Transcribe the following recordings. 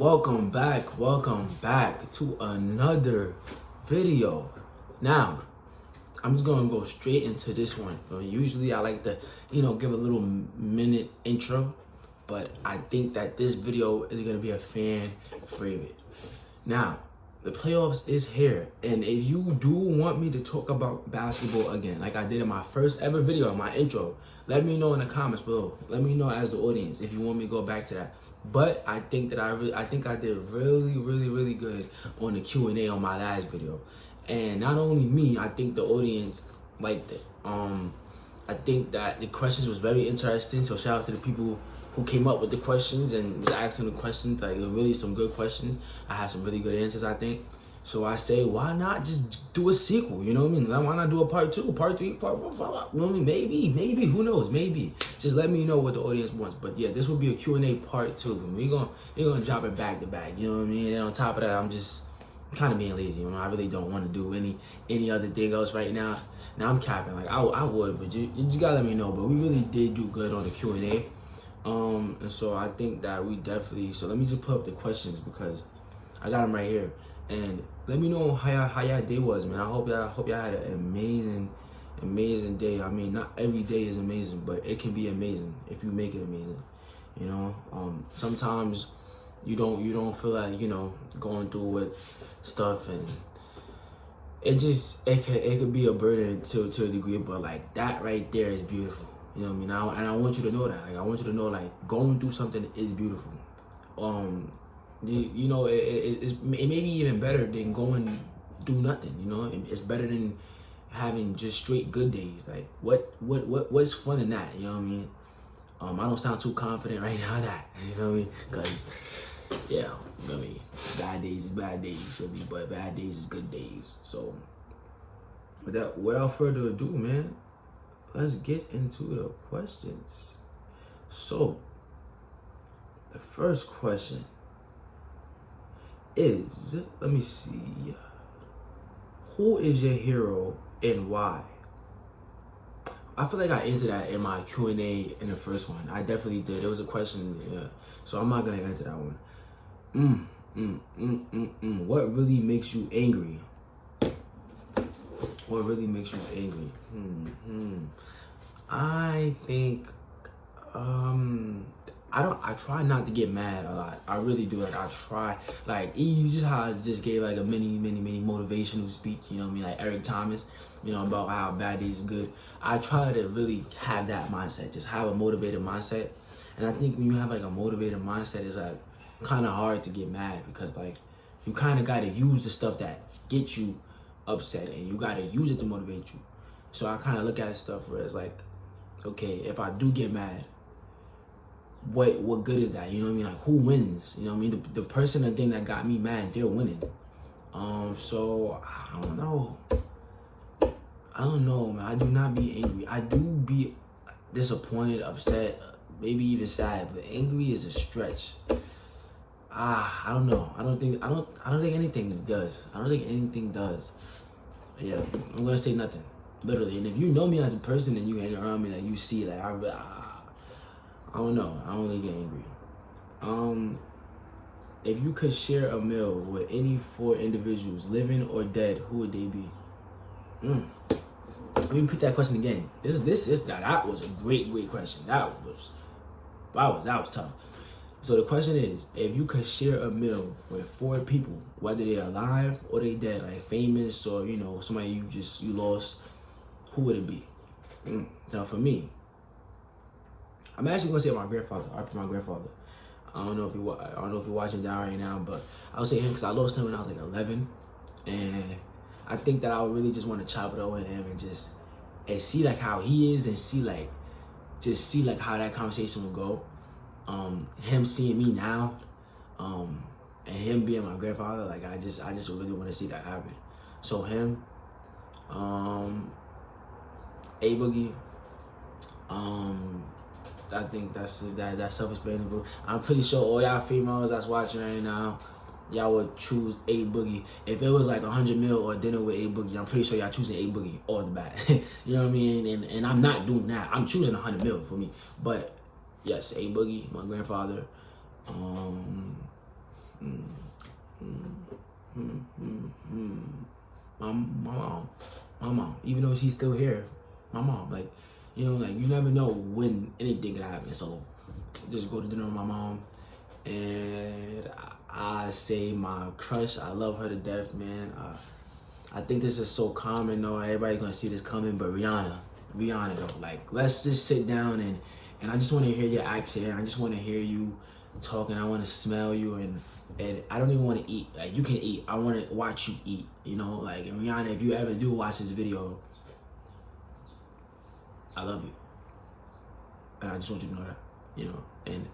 Welcome back to another video. Now, I'm just gonna go straight into this one. Usually I like to, give a little minute intro, but I think that this video is gonna be a fan favorite. Now, the playoffs is here, and if you do want me to talk about basketball again, like I did in my first ever video, my intro, let me know in the comments below. Let me know as the audience if you want me to go back to that. But I think that I think I did really good on the Q&A on my last video, and not only me, I think the audience liked it. I think that the questions was very interesting. So shout out to the people who came up with the questions and was asking the questions. Like, really some good questions. I had some really good answers, I think. So I say, why not just do a sequel? You know what I mean? Why not do a part 2, part 3, part 4, you know what I mean? Maybe, who knows? Maybe. Just let me know what the audience wants. But yeah, this will be a Q&A part 2. We're gonna drop it back to back. You know what I mean? And on top of that, I'm kind of being lazy. I really don't want to do any other thing else right now. Now I'm capping. Like I would, but you just gotta let me know. But we really did do good on the Q&A. And so I think that we definitely. So let me just put up the questions because I got them right here. And let me know how y'all day was, man. I hope y'all had an amazing day. I mean, not every day is amazing, but it can be amazing if you make it amazing. You know, sometimes you don't feel like going through with stuff, and it could be a burden to a degree, but like that right there is beautiful. You know what I mean? And I want you to know that. Like, I want you to know, like, going through something is beautiful. It may be even better than going do nothing. You know, it's better than having just straight good days. Like, what's fun in that? You know what I mean? I don't sound too confident right now in that. You know what I mean? Because yeah, you know what I mean? Bad days is bad days, but bad days is good days. So, without further ado, man, let's get into the questions. So, the first question is, let me see, who is your hero and why? I feel like I answered that in my Q&A in the first one. I definitely did. There was a question, yeah. So I'm not gonna answer that one. What really makes you angry? What really makes you angry? I think, I try not to get mad a lot. I really do. Like, I try, like, you just how I just gave like a mini motivational speech, you know what I mean? Like Eric Thomas, about how bad days are good. I try to really have that mindset, just have a motivated mindset. And I think when you have like a motivated mindset, it's like kind of hard to get mad because like you kind of got to use the stuff that gets you upset and you got to use it to motivate you. So I kind of look at stuff where it's like, okay, if I do get mad, what good is that? You know what I mean? Like, who wins? You know what I mean? The person, the thing that got me mad, they're winning. So I don't know, man. I do not be angry. I do be disappointed, upset, maybe even sad, but angry is a stretch. I don't know. I don't think anything does. I don't think anything does. Yeah, I'm gonna say nothing, literally. And if you know me as a person and you hang around me, like, you see, like, I don't know. I don't really get angry. If you could share a meal with any 4 individuals, living or dead, who would they be? Let me repeat that question again. That was a great question. That was tough. So the question is, if you could share a meal with 4 people, whether they're alive or they dead, like famous or somebody you lost, who would it be? Now for me, I'm actually gonna say my grandfather. After my grandfather, I don't know if you're watching down right now, but I would say him because I lost him when I was like 11, and I think that I would really just want to chop it over with him and see like how he is and see like how that conversation would go. Him seeing me now, and him being my grandfather, like I just really want to see that happen. So him, A Boogie, I think that's self-explanatory. I'm pretty sure all y'all females that's watching right now, y'all would choose A Boogie. If it was like 100 mil or dinner with A Boogie, I'm pretty sure y'all choosing A Boogie all the bat. You know what I mean? And I'm not doing that. I'm choosing 100 mil for me. But yes, A Boogie, my grandfather. even though she's still here, my mom. Like, you know, like you never know when anything could happen. So just go to dinner with my mom, and I say my crush. I love her to death, man. I think this is so common, though. Everybody's gonna see this coming, but Rihanna though. Like, let's just sit down and I just want to hear your accent. I just want to hear you talking. I want to smell you, and I don't even want to eat. Like, you can eat. I want to watch you eat. You know, like, and Rihanna, if you ever do watch this video, I love you, and I just want you to know that. You know, and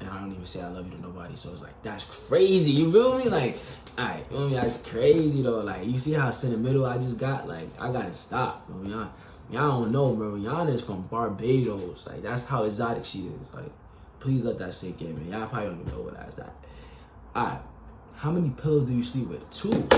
I don't even say I love you to nobody. So it's like, that's crazy. You feel me? Like, alright, you know me? That's crazy though. Like, you see how sentimental I just got? Like, I gotta stop. You know, y'all don't know, bro. Rihanna is from Barbados. Like, that's how exotic she is. Like, please let that sink in, man. Y'all probably don't even know what that's at. Alright, how many pillows do you sleep with? 2.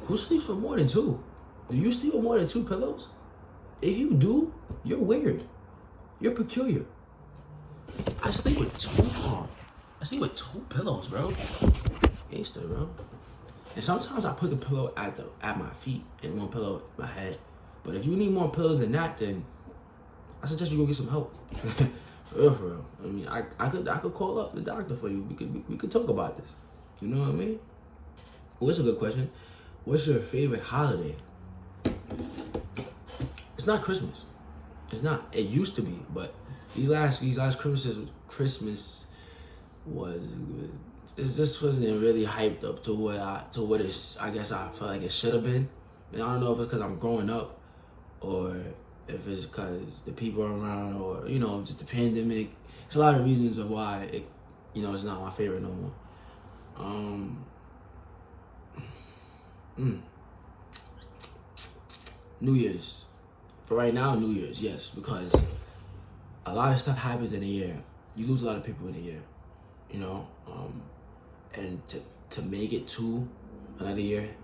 Who sleeps with more than 2? Do you sleep with more than 2 pillows? If you do, you're weird. You're peculiar. I sleep with 2. I sleep with 2 pillows, bro. Gangsta, bro. And sometimes I put the pillow at my feet and 1 pillow at my head. But if you need more pillows than that, then I suggest you go get some help. For real. I mean, I could call up the doctor for you. We could talk about this. You know what I mean? Well, it's a good question. What's your favorite holiday? It's not Christmas. It's not. It used to be, but these last Christmas was this wasn't really hyped up to what it's, I guess I felt like it should have been. And I don't know if it's because I'm growing up, or if it's because the people are around, or, you know, just the pandemic. There's a lot of reasons of why it, you know, it's not my favorite no more. New Year's. For right now, New Year's, yes, because a lot of stuff happens in a year. You lose a lot of people in a year, you know, and to make it to another year,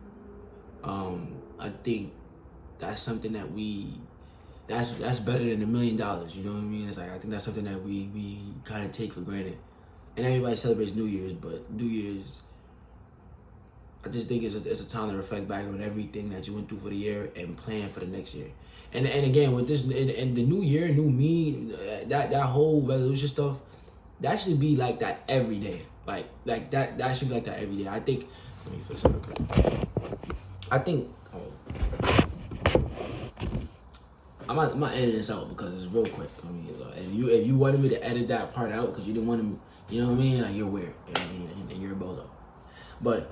I think that's something that that's better than $1 million. You know what I mean? It's like, I think that's something that we kind of take for granted. And everybody celebrates New Year's, but New Year's, I just think it's a time to reflect back on everything that you went through for the year and plan for the next year. And again, with this, and the new year, new me, that whole resolution stuff, that should be like that every day. Like that should be like that every day. I think, let me fix it real quick. I think, I'm not editing this out because it's real quick. I mean, if you wanted me to edit that part out because you didn't want to, you know what I mean? Like, you're weird, and you're a bozo. But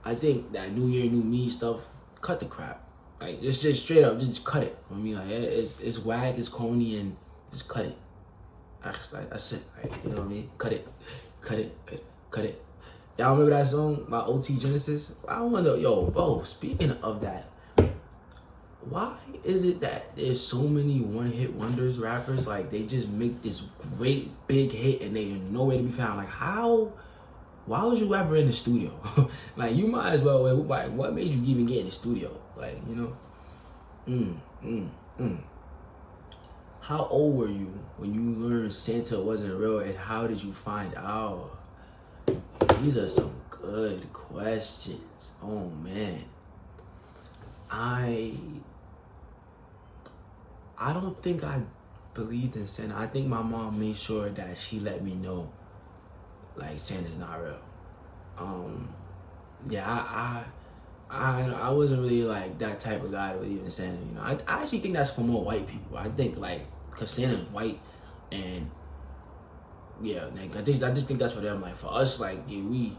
I think that new year, new me stuff, cut the crap. Like, just straight up, just cut it. I mean, like, it's whack, it's corny, and just cut it. That's it. Like, you know what I mean? Cut it. Y'all remember that song by OT Genesis? I wonder, yo, bro, speaking of that, why is it that there's so many one-hit wonders rappers? Like, they just make this great big hit and they're nowhere to be found. Like, how? Why was you ever in the studio? Like, you might as well, like, what made you even get in the studio? Like, you know? How old were you when you learned Santa wasn't real, and how did you find out? These are some good questions. Oh, man. I don't think I believed in Santa. I think my mom made sure that she let me know, like, Santa's not real. Yeah, I wasn't really like that type of guy to believe in Santa. You know, I actually think that's for more white people. I think, like, cause Santa's white, and yeah, like, I just think that's for them. Like, for us, like, yeah, we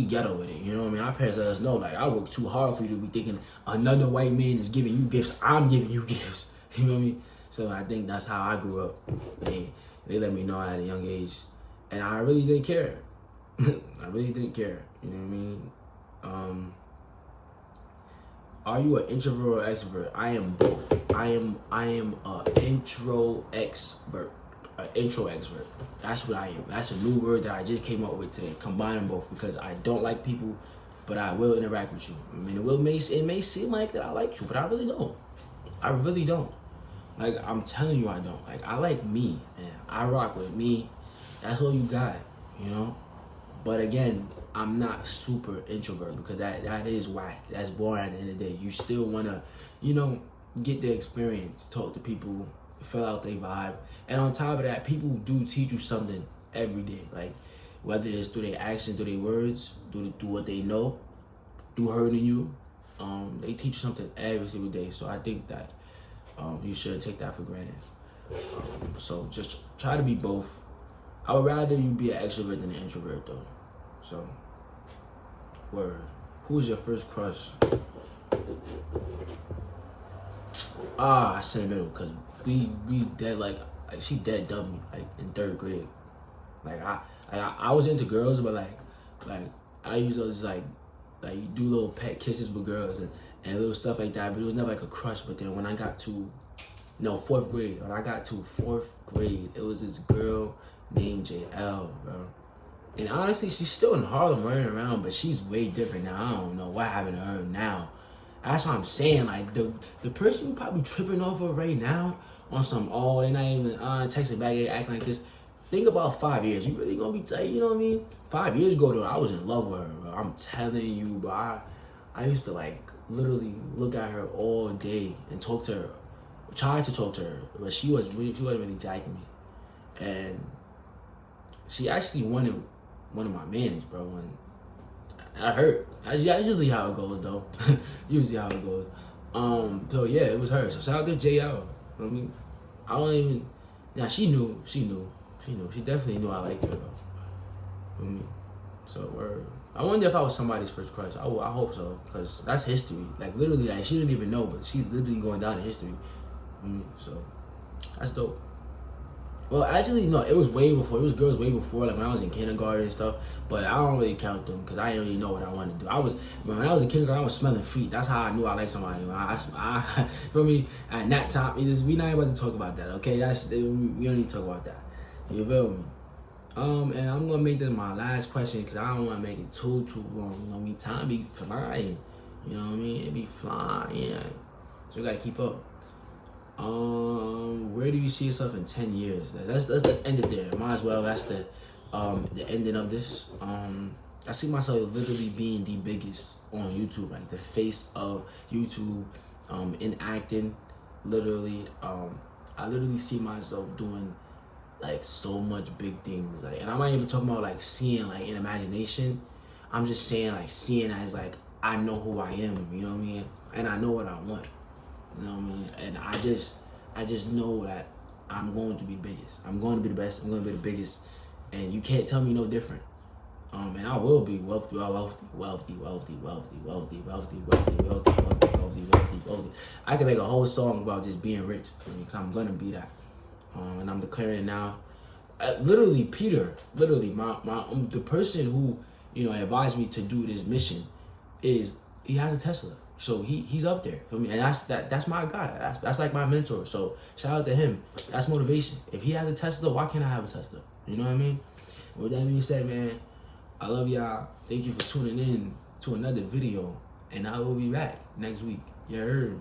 ghetto with it. You know what I mean? Our parents let us know, like, I work too hard for you to be thinking another white man is giving you gifts. I'm giving you gifts. You know what I mean? So I think that's how I grew up. They let me know at a young age, and I really didn't care. I really didn't care. You know what I mean? Are you an introvert or extrovert? I am both. I am an intro extrovert. That's what I am. That's a new word that I just came up with today. Combine both, because I don't like people, but I will interact with you. I mean, it may seem like that I like you, but I really don't. I really don't. Like, I'm telling you, I don't. Like, I like me, man. I rock with me. That's all you got, you know? But again, I'm not super introvert, because that is whack. That's boring at the end of the day. You still want to, you know, get the experience, talk to people, fill out their vibe. And on top of that, people do teach you something every day. Like, whether it's through their actions, through their words, through what they know, through hurting you, they teach you something every single day. So I think that you shouldn't take that for granted. So just try to be both. I would rather you be an extrovert than an introvert, though. So, word. Who was your first crush? I said middle, cause we dead like she dead dubbed me like in 3rd grade. Like I was into girls, but like I used to just like do little pet kisses with girls and little stuff like that. But it was never like a crush. But then when I got to 4th grade, when I got to 4th grade, it was this girl named JL, bro. And honestly, she's still in Harlem running around, but she's way different now. I don't know what happened to her now. That's what I'm saying. Like, the person you probably tripping off of right now on some, they're not even texting back, acting like this. Think about 5 years. You really gonna be like, you know what I mean? 5 years ago, though, I was in love with her, bro. I'm telling you, bro. I used to, like, literally look at her all day and talk to her. Tried to talk to her, but she wasn't really jacking me. And she actually wanted one of my mans, bro. When I hurt. That's usually how it goes, though. Usually how it goes. So yeah, it was her. So shout out to JL. You know what I mean? I don't even. Yeah, she knew. She definitely knew I liked her, though. You know what I mean? So I wonder if I was somebody's first crush. I hope so, cause that's history. Like, literally, like, she didn't even know, but she's literally going down in history. So that's dope. Well, actually, no, it was way before. It was girls way before, like when I was in kindergarten and stuff. But I don't really count them because I didn't really know what I wanted to do. When I was in kindergarten, I was smelling feet. That's how I knew I liked somebody. I feel me? At that time, we not about to talk about that, okay? We don't need to talk about that. You feel me? And I'm gonna make this my last question because I don't want to make it too long. You know what I mean? Time be flying. You know what I mean? It be flying. So we gotta keep up. Where do you see yourself in 10 years? Let's end it there. Might as well. That's the ending of this. I see myself literally being the biggest on YouTube, like the face of YouTube, in acting. Literally, I literally see myself doing like so much big things. Like, and I'm not even talking about like seeing like in imagination. I'm just saying like seeing as like I know who I am. You know what I mean? And I know what I want. You know what I mean? And I just know that I'm going to be the biggest. I'm going to be the best. I'm going to be the biggest. And you can't tell me no different. And I will be wealthy. I can make a whole song about just being rich. Because I'm going to be that. And I'm declaring it now. Literally, Peter, the person who, advised me to do this mission he has a Tesla. So he's up there for me, and that's my guy. That's like my mentor. So shout out to him. That's motivation. If he has a Tesla, why can't I have a Tesla? You know what I mean? With that being said, man, I love y'all. Thank you for tuning in to another video, and I will be back next week. You heard me.